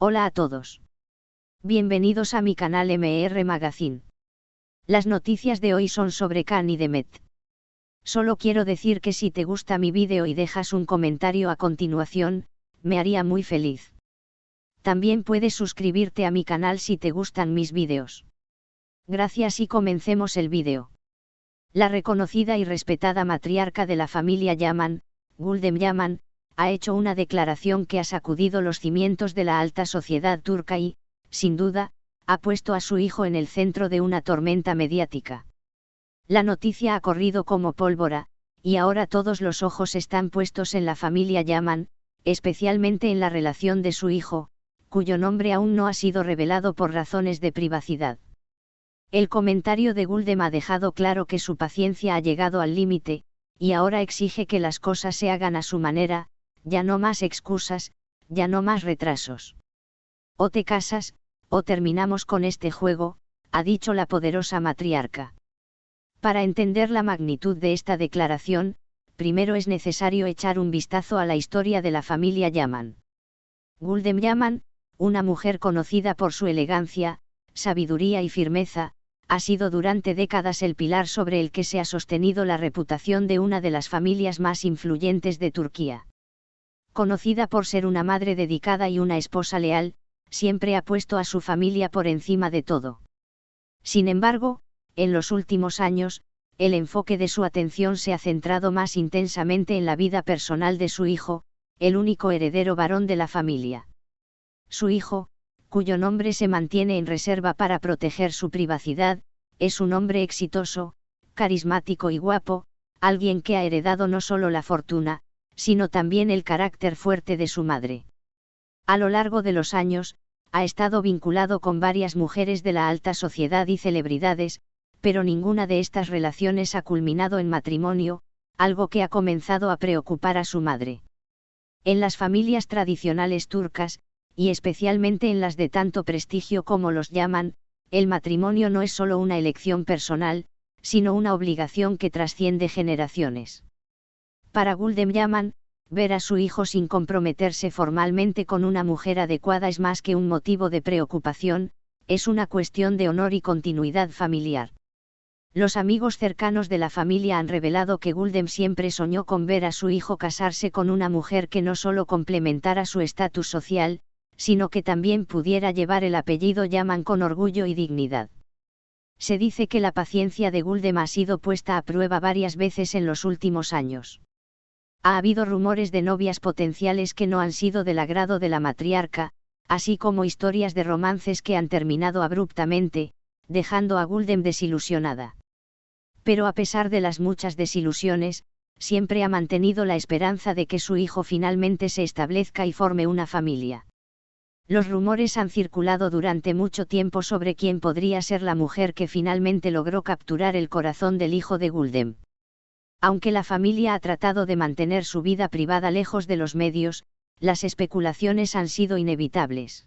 Hola a todos. Bienvenidos a mi canal MR Magazine. Las noticias de hoy son sobre Khan y Demet. Solo quiero decir que si te gusta mi vídeo y dejas un comentario a continuación, me haría muy feliz. También puedes suscribirte a mi canal si te gustan mis vídeos. Gracias y comencemos el vídeo. La reconocida y respetada matriarca de la familia Yaman, Gulden Yaman, ha hecho una declaración que ha sacudido los cimientos de la alta sociedad turca y, sin duda, ha puesto a su hijo en el centro de una tormenta mediática. La noticia ha corrido como pólvora, y ahora todos los ojos están puestos en la familia Yaman, especialmente en la relación de su hijo, cuyo nombre aún no ha sido revelado por razones de privacidad. El comentario de Gulden ha dejado claro que su paciencia ha llegado al límite, y ahora exige que las cosas se hagan a su manera. Ya no más excusas, ya no más retrasos. O te casas, o terminamos con este juego, ha dicho la poderosa matriarca. Para entender la magnitud de esta declaración, primero es necesario echar un vistazo a la historia de la familia Yaman. Gulden Yaman, una mujer conocida por su elegancia, sabiduría y firmeza, ha sido durante décadas el pilar sobre el que se ha sostenido la reputación de una de las familias más influyentes de Turquía. Conocida por ser una madre dedicada y una esposa leal, siempre ha puesto a su familia por encima de todo. Sin embargo, en los últimos años, el enfoque de su atención se ha centrado más intensamente en la vida personal de su hijo, el único heredero varón de la familia. Su hijo, cuyo nombre se mantiene en reserva para proteger su privacidad, es un hombre exitoso, carismático y guapo, alguien que ha heredado no solo la fortuna, sino también el carácter fuerte de su madre. A lo largo de los años, ha estado vinculado con varias mujeres de la alta sociedad y celebridades, pero ninguna de estas relaciones ha culminado en matrimonio, algo que ha comenzado a preocupar a su madre. En las familias tradicionales turcas, y especialmente en las de tanto prestigio como los Yaman, el matrimonio no es solo una elección personal, sino una obligación que trasciende generaciones. Para Gulden Yaman, ver a su hijo sin comprometerse formalmente con una mujer adecuada es más que un motivo de preocupación, es una cuestión de honor y continuidad familiar. Los amigos cercanos de la familia han revelado que Gulden siempre soñó con ver a su hijo casarse con una mujer que no solo complementara su estatus social, sino que también pudiera llevar el apellido Yaman con orgullo y dignidad. Se dice que la paciencia de Gulden ha sido puesta a prueba varias veces en los últimos años. Ha habido rumores de novias potenciales que no han sido del agrado de la matriarca, así como historias de romances que han terminado abruptamente, dejando a Gulden desilusionada. Pero a pesar de las muchas desilusiones, siempre ha mantenido la esperanza de que su hijo finalmente se establezca y forme una familia. Los rumores han circulado durante mucho tiempo sobre quién podría ser la mujer que finalmente logró capturar el corazón del hijo de Gulden. Aunque la familia ha tratado de mantener su vida privada lejos de los medios, las especulaciones han sido inevitables.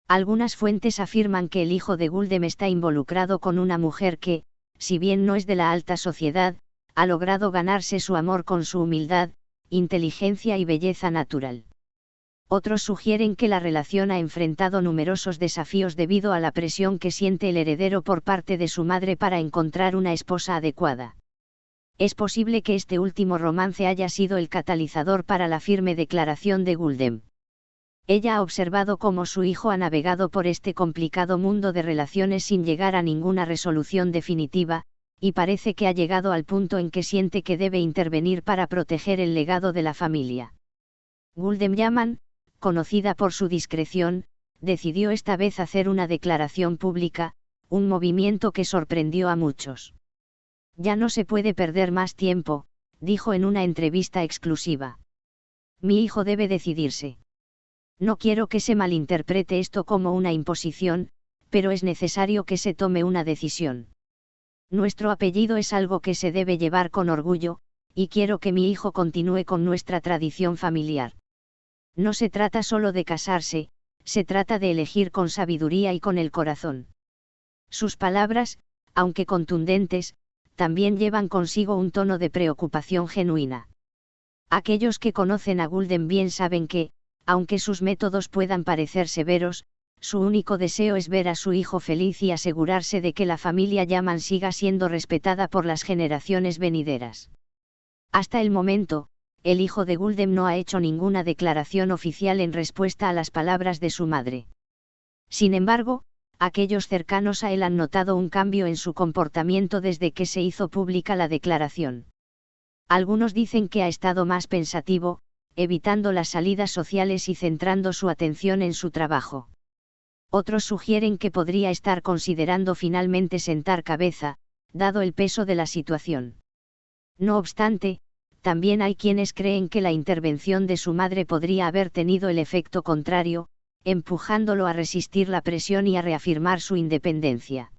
Algunas fuentes afirman que el hijo de Gulden está involucrado con una mujer que, si bien no es de la alta sociedad, ha logrado ganarse su amor con su humildad, inteligencia y belleza natural. Otros sugieren que la relación ha enfrentado numerosos desafíos debido a la presión que siente el heredero por parte de su madre para encontrar una esposa adecuada. Es posible que este último romance haya sido el catalizador para la firme declaración de Gulden. Ella ha observado cómo su hijo ha navegado por este complicado mundo de relaciones sin llegar a ninguna resolución definitiva, y parece que ha llegado al punto en que siente que debe intervenir para proteger el legado de la familia. Gulden Yaman, conocida por su discreción, decidió esta vez hacer una declaración pública, un movimiento que sorprendió a muchos. Ya no se puede perder más tiempo, dijo en una entrevista exclusiva. Mi hijo debe decidirse. No quiero que se malinterprete esto como una imposición, pero es necesario que se tome una decisión. Nuestro apellido es algo que se debe llevar con orgullo, y quiero que mi hijo continúe con nuestra tradición familiar. No se trata solo de casarse, se trata de elegir con sabiduría y con el corazón. Sus palabras, aunque contundentes, también llevan consigo un tono de preocupación genuina. Aquellos que conocen a Gulden bien saben que, Aunque sus métodos puedan parecer severos, su único deseo es ver a su hijo feliz y asegurarse de que la familia Yaman siga siendo respetada por las generaciones venideras. Hasta el momento, el hijo de Guldem no ha hecho ninguna declaración oficial en respuesta a las palabras de su madre. Sin embargo, aquellos cercanos a él han notado un cambio en su comportamiento desde que se hizo pública la declaración. Algunos dicen que ha estado más pensativo, evitando las salidas sociales y centrando su atención en su trabajo. Otros sugieren que podría estar considerando finalmente sentar cabeza, dado el peso de la situación. No obstante, también hay quienes creen que la intervención de su madre podría haber tenido el efecto contrario, empujándolo a resistir la presión y a reafirmar su independencia.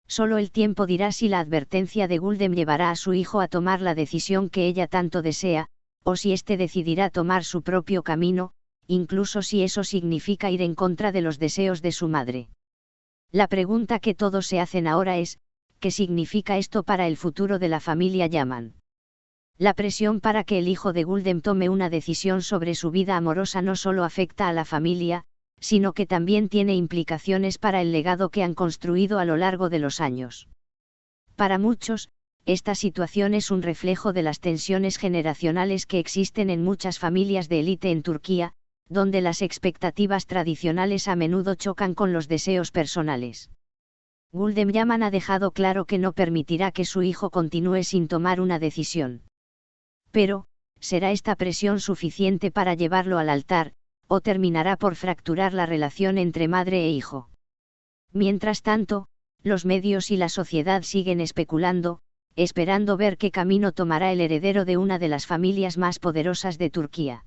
Solo el tiempo dirá si la advertencia de Guldem llevará a su hijo a tomar la decisión que ella tanto desea, o si éste decidirá tomar su propio camino, incluso si eso significa ir en contra de los deseos de su madre. La pregunta que todos se hacen ahora es, ¿qué significa esto para el futuro de la familia Yaman? La presión para que el hijo de Guldem tome una decisión sobre su vida amorosa no solo afecta a la familia, sino que también tiene implicaciones para el legado que han construido a lo largo de los años. Para muchos, esta situación es un reflejo de las tensiones generacionales que existen en muchas familias de élite en Turquía, donde las expectativas tradicionales a menudo chocan con los deseos personales. Guldem Yaman ha dejado claro que no permitirá que su hijo continúe sin tomar una decisión. Pero, ¿será esta presión suficiente para llevarlo al altar, o terminará por fracturar la relación entre madre e hijo? Mientras tanto, los medios y la sociedad siguen especulando, esperando ver qué camino tomará el heredero de una de las familias más poderosas de Turquía.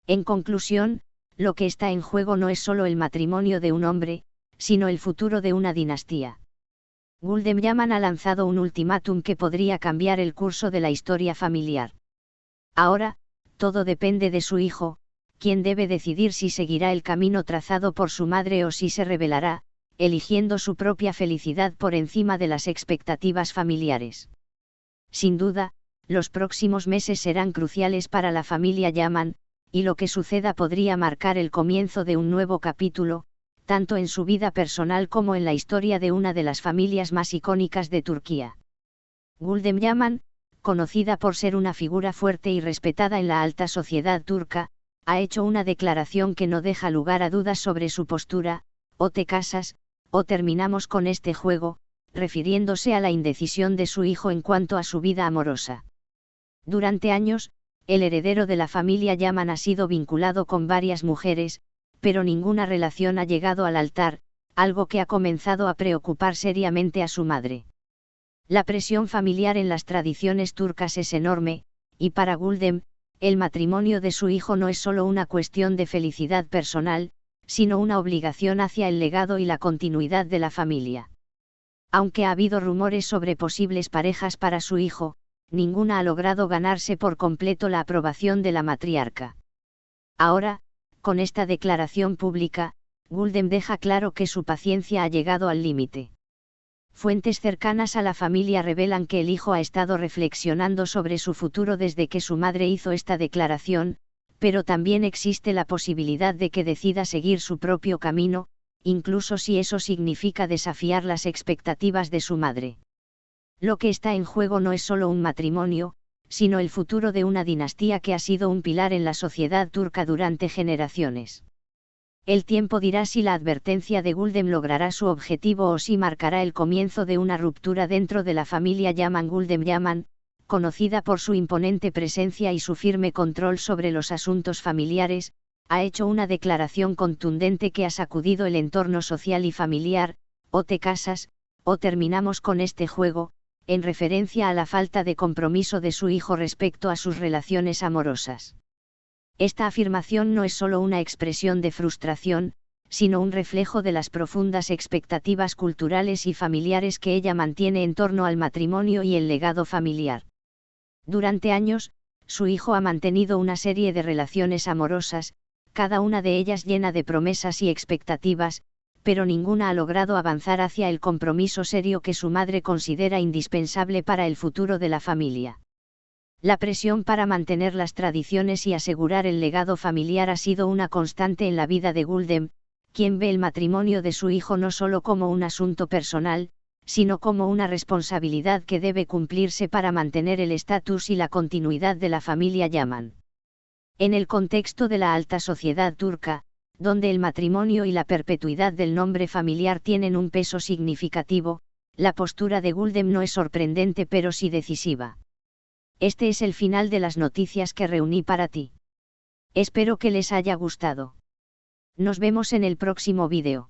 En conclusión, lo que está en juego no es solo el matrimonio de un hombre, sino el futuro de una dinastía. Guldem Yaman ha lanzado un ultimátum que podría cambiar el curso de la historia familiar. Ahora, todo depende de su hijo, quien debe decidir si seguirá el camino trazado por su madre o si se rebelará, eligiendo su propia felicidad por encima de las expectativas familiares. Sin duda, los próximos meses serán cruciales para la familia Yaman, y lo que suceda podría marcar el comienzo de un nuevo capítulo, tanto en su vida personal como en la historia de una de las familias más icónicas de Turquía. Guldem Yaman, conocida por ser una figura fuerte y respetada en la alta sociedad turca, ha hecho una declaración que no deja lugar a dudas sobre su postura: o te casas, o terminamos con este juego, refiriéndose a la indecisión de su hijo en cuanto a su vida amorosa. Durante años, el heredero de la familia Yaman ha sido vinculado con varias mujeres, pero ninguna relación ha llegado al altar, algo que ha comenzado a preocupar seriamente a su madre. La presión familiar en las tradiciones turcas es enorme, y para Guldem, el matrimonio de su hijo no es solo una cuestión de felicidad personal, sino una obligación hacia el legado y la continuidad de la familia. Aunque ha habido rumores sobre posibles parejas para su hijo, ninguna ha logrado ganarse por completo la aprobación de la matriarca. Ahora, con esta declaración pública, Guldem deja claro que su paciencia ha llegado al límite. Fuentes cercanas a la familia revelan que el hijo ha estado reflexionando sobre su futuro desde que su madre hizo esta declaración, pero también existe la posibilidad de que decida seguir su propio camino, incluso si eso significa desafiar las expectativas de su madre. Lo que está en juego no es solo un matrimonio, sino el futuro de una dinastía que ha sido un pilar en la sociedad turca durante generaciones. El tiempo dirá si la advertencia de Guldem logrará su objetivo o si marcará el comienzo de una ruptura dentro de la familia Yaman. Guldem Yaman, conocida por su imponente presencia y su firme control sobre los asuntos familiares, ha hecho una declaración contundente que ha sacudido el entorno social y familiar: o te casas, o terminamos con este juego, en referencia a la falta de compromiso de su hijo respecto a sus relaciones amorosas. Esta afirmación no es solo una expresión de frustración, sino un reflejo de las profundas expectativas culturales y familiares que ella mantiene en torno al matrimonio y el legado familiar. Durante años, su hijo ha mantenido una serie de relaciones amorosas, cada una de ellas llena de promesas y expectativas, pero ninguna ha logrado avanzar hacia el compromiso serio que su madre considera indispensable para el futuro de la familia. La presión para mantener las tradiciones y asegurar el legado familiar ha sido una constante en la vida de Guldem, quien ve el matrimonio de su hijo no solo como un asunto personal, sino como una responsabilidad que debe cumplirse para mantener el estatus y la continuidad de la familia Yaman. En el contexto de la alta sociedad turca, donde el matrimonio y la perpetuidad del nombre familiar tienen un peso significativo, la postura de Guldem no es sorprendente pero sí decisiva. Este es el final de las noticias que reuní para ti. Espero que les haya gustado. Nos vemos en el próximo vídeo.